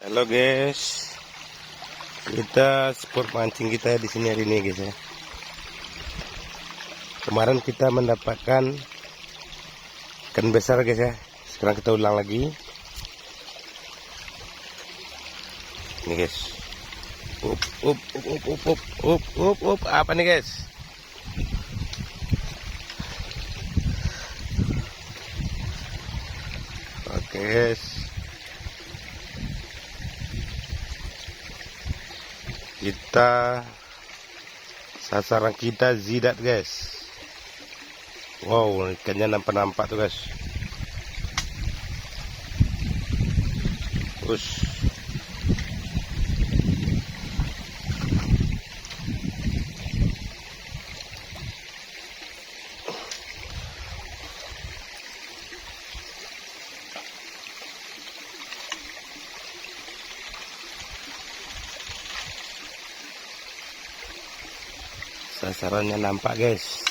Halo guys, kita spot mancing kita di sini hari ini guys ya. Kemarin kita mendapatkan ikan besar guys ya. Sekarang kita ulang lagi. Ini guys. Apa nih guys? Oke guys. Sasaran kita zidat guys. Wow, ikannya nampak tuh guys. Ush. Sasarannya nampak guys.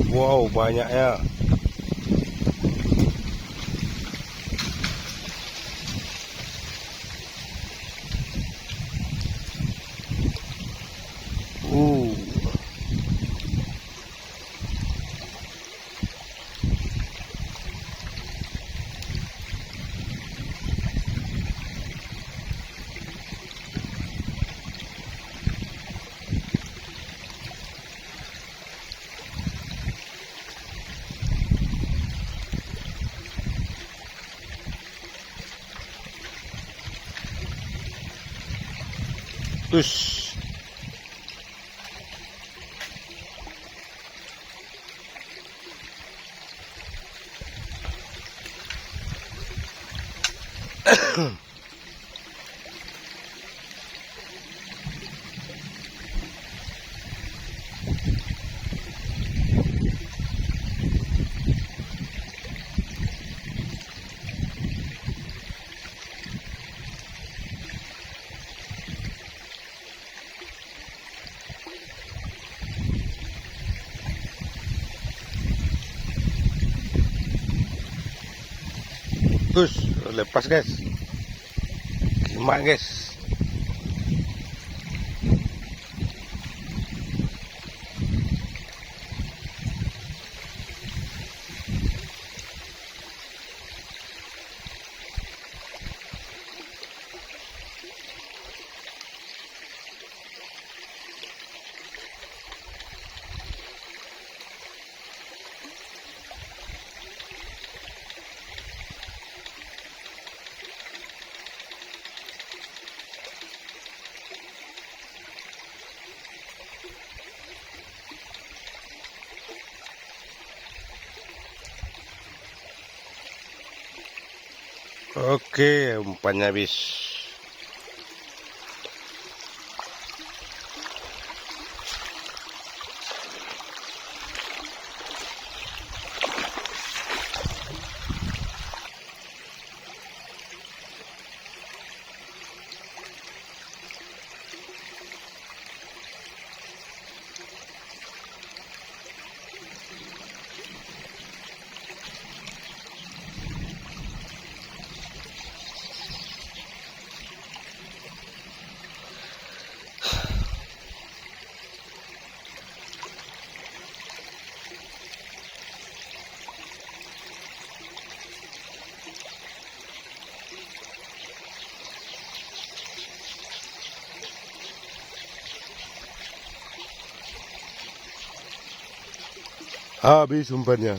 Wow, banyaknya. Ush. Terus lepas guys, kimak guys. Oke, umpannya habis. Habis umpannya.